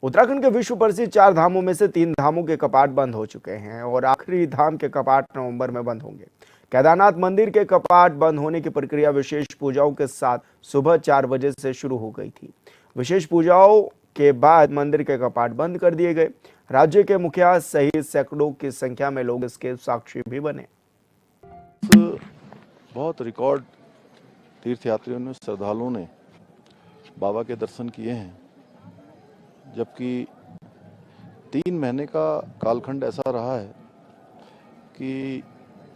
उत्तराखंड के विश्व प्रसिद्ध 4 धामों में से 3 धामों के कपाट बंद हो चुके हैं और आखिरी धाम के कपाट नवंबर में बंद होंगे। केदारनाथ मंदिर के कपाट बंद होने की प्रक्रिया विशेष पूजाओं के साथ सुबह 4 बजे से शुरू हो गई थी। विशेष पूजाओं के बाद मंदिर के कपाट बंद कर दिए गए। राज्य के मुखिया सहित सैकड़ों की संख्या में लोग इसके साक्षी भी बने। बहुत रिकॉर्ड तीर्थयात्रियों ने, श्रद्धालुओं ने बाबा के दर्शन किए हैं, जबकि 3 महीने का कालखंड ऐसा रहा है कि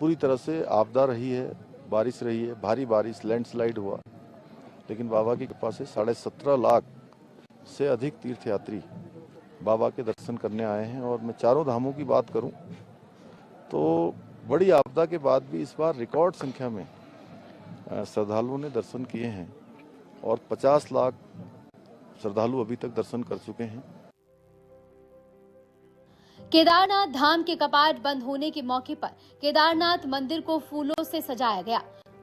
पूरी तरह से आपदा रही है, बारिश रही है, भारी बारिश, लैंडस्लाइड हुआ, लेकिन बाबा की कृपा से 17.5 लाख से अधिक तीर्थयात्री बाबा के दर्शन करने आए हैं। और मैं चारों धामों की बात करूं तो बड़ी आपदा के बाद भी इस बार रिकॉर्ड संख्या में श्रद्धालुओं ने दर्शन किए हैं और 50 लाख श्रद्धालु अभी तक दर्शन कर चुके हैं। केदारनाथ धाम के कपाट बंद होने के मौके पर केदारनाथ मंदिर को फूलों से सजाया गया।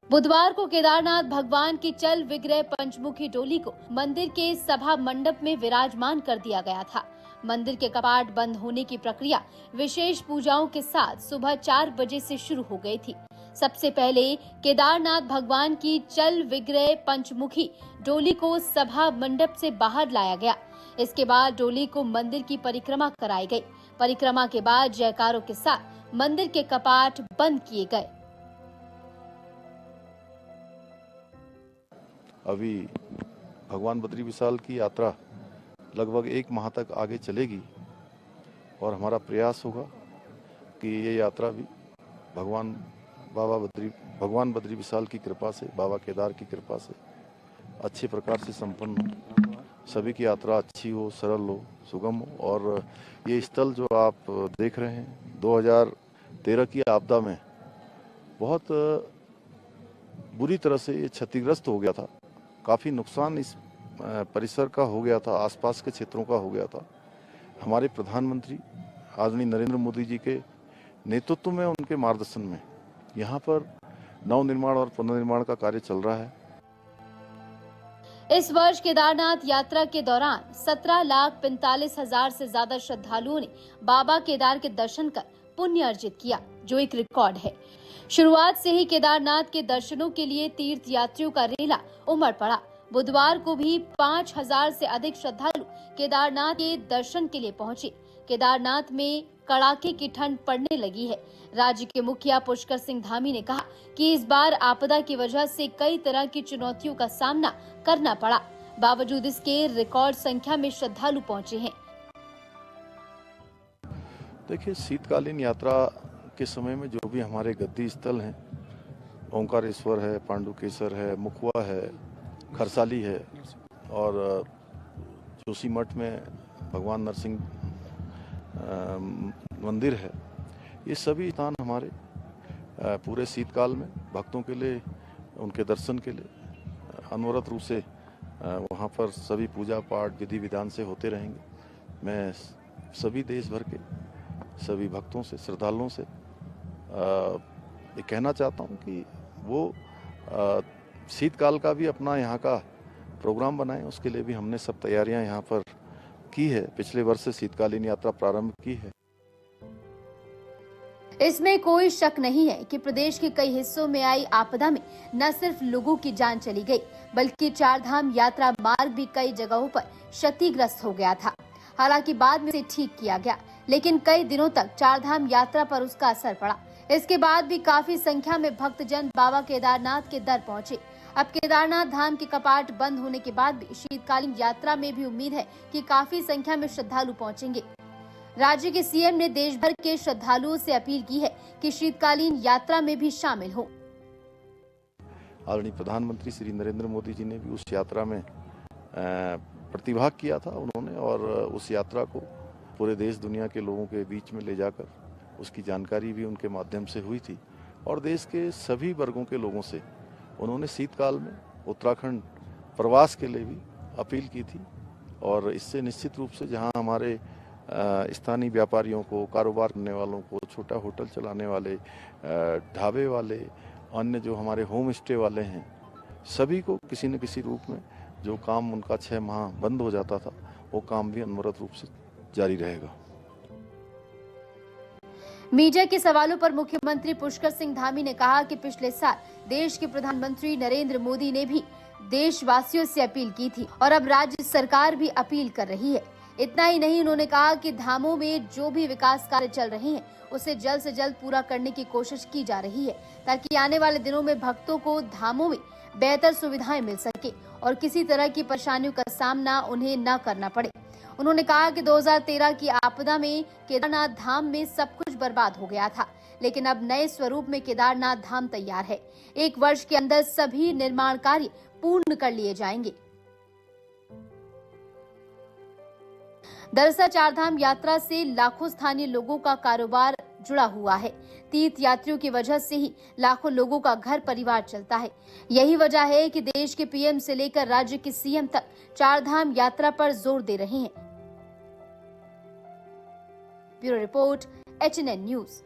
बुधवार को केदारनाथ भगवान की चल विग्रह पंचमुखी डोली को मंदिर के सभा मंडप में विराजमान कर दिया गया था। मंदिर के कपाट बंद होने की प्रक्रिया विशेष पूजाओं के साथ सुबह 4 बजे से शुरू हो गई थी। सबसे पहले केदारनाथ भगवान की चल विग्रह पंचमुखी डोली को सभा मंडप से बाहर लाया गया। इसके बाद डोली को मंदिर की परिक्रमा कराई गई। परिक्रमा के बाद जयकारों के साथ मंदिर के कपाट बंद किए गए। अभी भगवान बद्री विशाल की यात्रा लगभग 1 माह तक आगे चलेगी और हमारा प्रयास होगा कि ये यात्रा भी भगवान बद्री विशाल की कृपा से, बाबा केदार की कृपा से अच्छे प्रकार से संपन्न हो, सभी की यात्रा अच्छी हो, सरल हो, सुगम हो। और ये स्थल जो आप देख रहे हैं 2013 की आपदा में बहुत बुरी तरह से ये क्षतिग्रस्त हो गया था। काफ़ी नुकसान इस परिसर का हो गया था, आसपास के क्षेत्रों का हो गया था। हमारे प्रधानमंत्री आदरणीय नरेंद्र मोदी जी के नेतृत्व में, उनके मार्गदर्शन में यहाँ पर नवनिर्माण और पुनर्निर्माण का कार्य चल रहा है। इस वर्ष केदारनाथ यात्रा के दौरान 17,45,000 से ज्यादा श्रद्धालुओं ने बाबा केदार के दर्शन कर पुण्य अर्जित किया, जो एक रिकॉर्ड है। शुरुआत से ही केदारनाथ के दर्शनों के लिए तीर्थ यात्रियों का रेला उमड़ पड़ा। बुधवार को भी 5,000 से अधिक श्रद्धालु केदारनाथ के दर्शन के लिए पहुंचे। केदारनाथ में कड़ाके की ठंड पड़ने लगी है। राज्य के मुखिया पुष्कर सिंह धामी ने कहा कि इस बार आपदा की वजह से कई तरह की चुनौतियों का सामना करना पड़ा, बावजूद इसके रिकॉर्ड संख्या में श्रद्धालु पहुंचे हैं। देखिए, शीतकालीन यात्रा के समय में जो भी हमारे गद्दी स्थल हैं, ओंकारेश्वर है, पांडुकेश्वर है, मुखवा है, खरसाली है और जोशीमठ में भगवान नरसिंह मंदिर है, ये सभी स्थान हमारे पूरे शीतकाल में भक्तों के लिए, उनके दर्शन के लिए अनवरत रूप से वहाँ पर सभी पूजा पाठ विधि विधान से होते रहेंगे। मैं सभी देश भर के सभी भक्तों से, श्रद्धालुओं से ये कहना चाहता हूँ कि वो शीतकाल का भी अपना यहाँ का प्रोग्राम बनाएं। उसके लिए भी हमने सब तैयारियां यहाँ पर की है। पिछले वर्ष से शीतकालीन यात्रा प्रारंभ की है। इसमें कोई शक नहीं है कि प्रदेश के कई हिस्सों में आई आपदा में न सिर्फ लोगों की जान चली गई, बल्कि 4 धाम यात्रा मार्ग भी कई जगहों पर क्षतिग्रस्त हो गया था। हालांकि बाद में इसे ठीक किया गया, लेकिन कई दिनों तक 4 धाम यात्रा पर उसका असर पड़ा। इसके बाद भी काफी संख्या में भक्तजन बाबा केदारनाथ के दर पहुंचे। अब केदारनाथ धाम के कपाट बंद होने के बाद भी शीतकालीन यात्रा में भी उम्मीद है कि काफी संख्या में श्रद्धालु पहुंचेंगे। राज्य के सीएम ने देश भर के श्रद्धालुओं से अपील की है कि शीतकालीन यात्रा में भी शामिल हो। आदरणीय प्रधानमंत्री श्री नरेंद्र मोदी जी ने भी उस यात्रा में प्रतिभाग किया था उन्होंने, और उस यात्रा को पूरे देश दुनिया के लोगों के बीच में ले जाकर उसकी जानकारी भी उनके माध्यम से हुई थी। और देश के सभी वर्गों के लोगों से उन्होंने शीतकाल में उत्तराखंड प्रवास के लिए भी अपील की थी। और इससे निश्चित रूप से जहां हमारे स्थानीय व्यापारियों को, कारोबार करने वालों को, छोटा होटल चलाने वाले, ढाबे वाले, अन्य जो हमारे होम स्टे वाले हैं, सभी को किसी न किसी रूप में जो काम उनका 6 माह बंद हो जाता था, वो काम भी अनवरत रूप से जारी रहेगा। मीडिया के सवालों पर मुख्यमंत्री पुष्कर सिंह धामी ने कहा कि पिछले साल देश के प्रधानमंत्री नरेंद्र मोदी ने भी देशवासियों से अपील की थी और अब राज्य सरकार भी अपील कर रही है। इतना ही नहीं, उन्होंने कहा कि धामों में जो भी विकास कार्य चल रहे हैं उसे जल्द से जल्द पूरा करने की कोशिश की जा रही है ताकि आने वाले दिनों में भक्तों को धामों में बेहतर सुविधाएं मिल सके और किसी तरह की परेशानियों का सामना उन्हें न करना पड़े। उन्होंने कहा कि 2013 की आपदा में केदारनाथ धाम में सब कुछ बर्बाद हो गया था, लेकिन अब नए स्वरूप में केदारनाथ धाम तैयार है। 1 वर्ष के अंदर सभी निर्माण कार्य पूर्ण कर लिए जाएंगे। दरअसल चारधाम यात्रा से लाखों स्थानीय लोगों का कारोबार जुड़ा हुआ है। तीर्थ यात्रियों की वजह से ही लाखों लोगों का घर परिवार चलता है। यही वजह है कि देश के पीएम से लेकर राज्य के सीएम तक चारधाम यात्रा पर जोर दे रहे हैं। Bureau report, HNN news.